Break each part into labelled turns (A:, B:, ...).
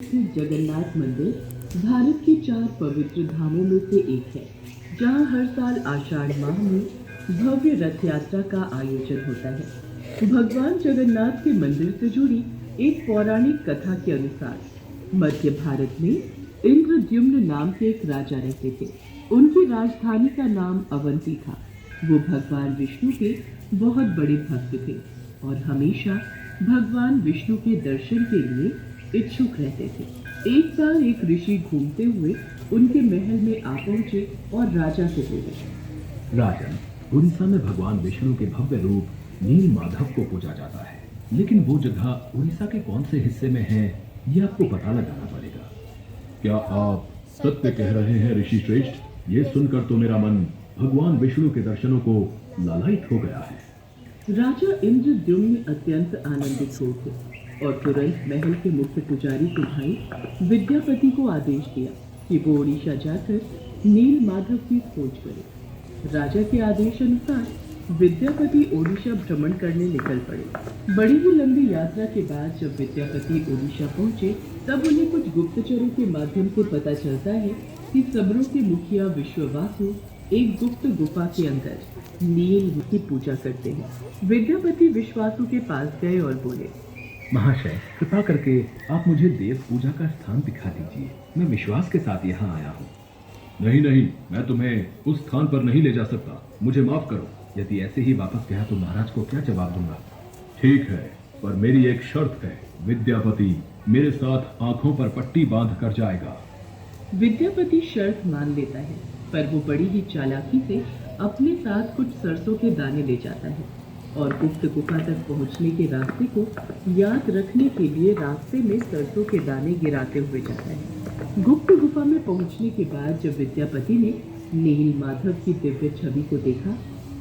A: स्थित जगन्नाथ मंदिर भारत के 4 पवित्र धामों में से एक है, जहां हर साल आषाढ़ माह में भव्य रथ यात्रा का आयोजन होता है। भगवान जगन्नाथ के मंदिर से जुड़ी एक पौराणिक कथा के अनुसार मध्य भारत में इंद्रद्युम्न नाम के एक राजा रहते थे। उनकी राजधानी का नाम अवंती था। वो भगवान विष्णु के बहुत बड़े भक्त थे और हमेशा भगवान विष्णु के दर्शन के लिए इच्छुक रहते थे। एक बार एक ऋषि घूमते हुए उनके महल में आ पहुंचे और राजा से बोले,
B: राजन, उड़ीसा में भगवान विष्णु के भव्य रूप नील माधव को पूजा जाता है, लेकिन वो जगह उड़ीसा के कौन से हिस्से में है, ये आपको पता लगाना पड़ेगा। क्या आप सत्य कह रहे हैं ऋषि श्रेष्ठ? ये सुनकर तो मेरा मन भगवान विष्णु के दर्शनों को लालायित हो गया है।
A: राजा इंद्रद्युम्न अत्यंत आनंदित हो उठे और तुरंत महल के मुख्य पुजारी के भाई विद्यापति को आदेश दिया कि वो उड़ीसा जाकर नील माधव की खोज करे। राजा के आदेश अनुसार विद्यापति ओडिशा भ्रमण करने निकल पड़े। बड़ी ही लंबी यात्रा के बाद जब विद्यापति ओडिशा पहुंचे, तब उन्हें कुछ गुप्तचरों के माध्यम से पता चलता है कि सबरों के मुखिया विश्ववासु एक गुप्त गुफा के अंदर नील की पूजा करते हैं। विद्यापति विश्वासु के पास गए और बोले,
B: महाशय, कृपा करके आप मुझे देव पूजा का स्थान दिखा दीजिए। मैं विश्वास के साथ यहाँ आया हूँ। नहीं नहीं, मैं तुम्हें उस स्थान पर नहीं ले जा सकता। मुझे माफ करो। यदि ऐसे ही वापस गया तो महाराज को क्या जवाब दूंगा? ठीक है, पर मेरी एक शर्त है। विद्यापति मेरे साथ आंखों पर पट्टी बांध कर जाएगा।
A: विद्यापति शर्त मान लेता है, पर वो बड़ी ही चालाकी से अपने साथ कुछ सरसों के दाने ले जाता है और गुप्त गुफा तक पहुंचने के रास्ते को याद रखने के लिए रास्ते में सरसों के दाने गिराते हुए जाता है। गुप्त गुफा में पहुंचने के बाद जब विद्यापति ने नील माधव की दिव्य छवि को देखा,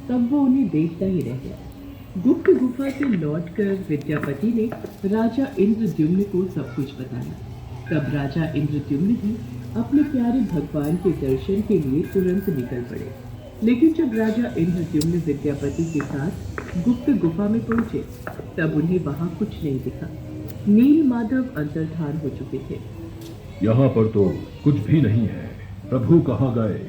A: तब वो उन्हें देखता ही रह गया। गुप्त गुफा से लौटकर विद्यापति ने राजा इंद्रद्युम्न को सब कुछ बताया। तब राजा इंद्रद्युम्न भी अपने प्यारे भगवान के दर्शन के लिए तुरंत निकल पड़े। लेकिन जब राजा इंद्रद्युम्न विद्यापति के साथ गुप्त गुफा में पहुंचे, तब उन्हें वहां कुछ नहीं दिखा। नील माधव अंतर्धान हो चुके थे।
B: यहाँ पर तो कुछ भी नहीं है। प्रभु कहाँ गए?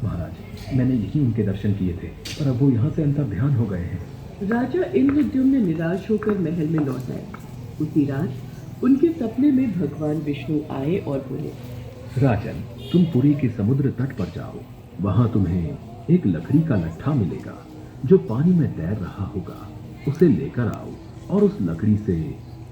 C: महाराज, मैंने यही उनके दर्शन किए थे, पर अब वो यहाँ से अंतर्ध्यान हो गए हैं।
A: राजा इंद्रद्युम्न निराश होकर महल में लौट आए। उसी रात उनके सपने में भगवान विष्णु आए और बोले,
B: राजन, तुम पुरी के समुद्र तट पर जाओ। वहां तुम्हें एक लकड़ी का लट्ठा मिलेगा जो पानी में तैर रहा होगा। उसे लेकर आओ और उस लकड़ी से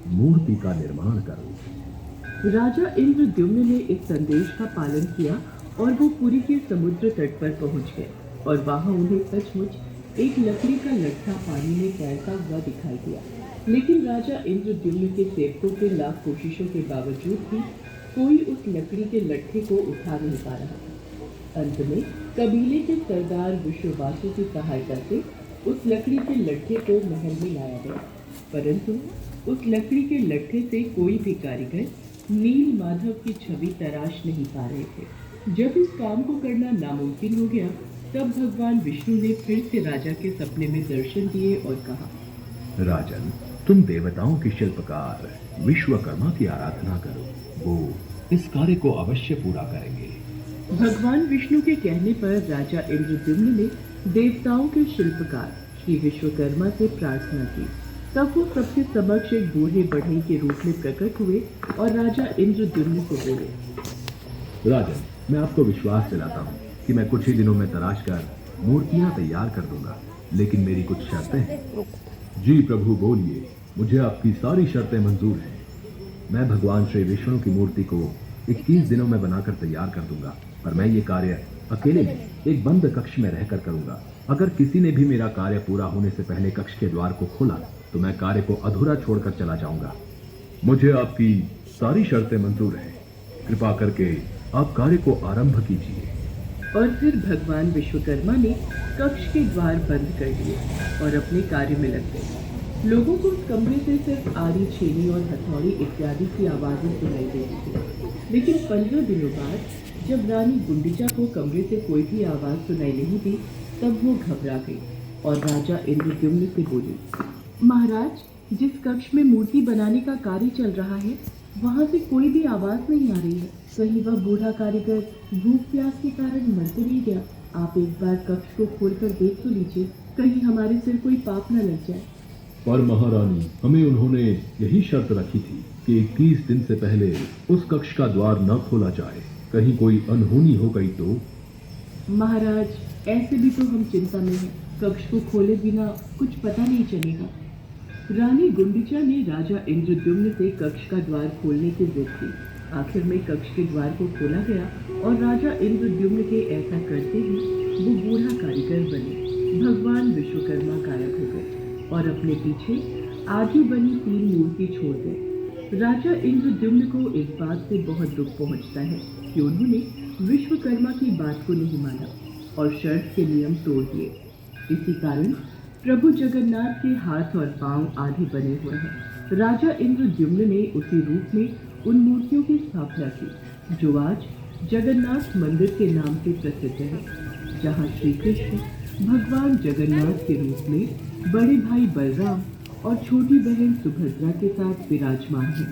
B: मूर्ति का निर्माण करो।
A: राजा इंद्रद्युम्न ने इस संदेश का पालन किया और वो पुरी के समुद्र तट पर पहुंच गए और वहां उन्हें सचमुच एक लकड़ी का लट्ठा पानी में तैरता हुआ दिखाई दिया। लेकिन राजा इंद्रद्युम्न के सेवकों के लाख कोशिशों के बावजूद भी कोई उस लकड़ी के लट्ठे को उठा नहीं पा रहा था। अंत में कबीले के सरदार विश्ववासु की सहायता से उस लकड़ी के लट्ठे को महल में लाया गया, परंतु उस लकड़ी के लट्ठे से कोई भी कारीगर नील माधव की छवि तराश नहीं पा रहे थे। जब इस काम को करना नामुमकिन हो गया, तब भगवान विष्णु ने फिर से राजा के सपने में दर्शन दिए और कहा,
B: राजन, तुम देवताओं के शिल्पकार विश्वकर्मा की आराधना करो। वो इस कार्य को अवश्य पूरा करेंगे।
A: भगवान विष्णु के कहने पर राजा इंद्रद्युम्न ने देवताओं के शिल्पकार श्री विश्वकर्मा से प्रार्थना की। तब वो सबके समक्ष एक बूढ़े बढ़ई के रूप में प्रकट हुए और राजा इंद्रद्युम्न को बोले,
B: राजन, मैं आपको विश्वास दिलाता हूँ कि मैं कुछ ही दिनों में तराश कर मूर्तियाँ तैयार कर दूंगा, लेकिन मेरी कुछ शर्तें हैं। जी प्रभु, बोलिए। मुझे आपकी सारी शर्तें मंजूर हैं। मैं भगवान श्री विष्णु की मूर्ति को 21 दिनों में बनाकर तैयार कर दूंगा, पर मैं ये कार्य अकेले नहीं एक बंद कक्ष में रहकर करूंगा। अगर किसी ने भी मेरा कार्य पूरा होने से पहले कक्ष के द्वार को खोला तो मैं कार्य को अधूरा छोड़कर चला जाऊंगा। मुझे आपकी सारी शर्तें मंजूर हैं। कृपा करके आप कार्य को आरंभ कीजिए।
A: और फिर भगवान विश्वकर्मा ने कक्ष के द्वार बंद कर दिए और अपने कार्य में लग गए। लोगों को उस कमरे से सिर्फ आरी, छेनी और हथौड़ी इत्यादि की आवाजें सुनाई देती थी। लेकिन 15 दिनों बाद जब रानी गुंडिचा को कमरे से कोई भी आवाज सुनाई नहीं दी, तब वो घबरा गई और राजा इंद्रद्युम्न से बोली, महाराज, जिस कक्ष में मूर्ति बनाने का कार्य चल रहा है, वहां से कोई भी आवाज नहीं आ रही है। कहीं वह बूढ़ा कारीगर भूख प्यास के कारण मर तो नहीं गया? आप एक बार कक्ष को खोलकर देख तो लीजिए, कहीं हमारे सिर कोई पाप न लग जाए।
B: पर महारानी, हमें उन्होंने यही शर्त रखी थी कि 21 दिन से पहले उस कक्ष का द्वार न खोला जाए। कहीं कोई अनहोनी हो गई तो?
A: महाराज, ऐसे भी तो हम चिंता में हैं। कक्ष को खोले बिना कुछ पता नहीं चलेगा। रानी गुंडिचा ने राजा इंद्रद्युम्न से कक्ष का द्वार खोलने की जिद की। आखिर में कक्ष के द्वार को खोला गया और राजा इंद्रद्युम्न के ऐसा करते ही वो बूढ़ा कारीगर बने। भगवान विश्वकर्मा गायब हो गए और अपने पीछे आधी बनी 3 मूर्ति छोड़ गए। राजा इंद्रद्युम्न को इस बात से बहुत दुख पहुंचता है कि उन्होंने विश्वकर्मा की बात को नहीं माना और शर्त के नियम तोड़ दिए। इसी कारण प्रभु जगन्नाथ के हाथ और पांव आधे बने हुए हैं। राजा इंद्रद्युम्न ने उसी रूप में उन मूर्तियों की स्थापना की जो आज जगन्नाथ मंदिर के नाम से प्रसिद्ध है, जहां श्री कृष्ण भगवान जगन्नाथ के रूप में बड़े भाई बलराम और छोटी बहन सुभद्रा के साथ विराजमान हैं।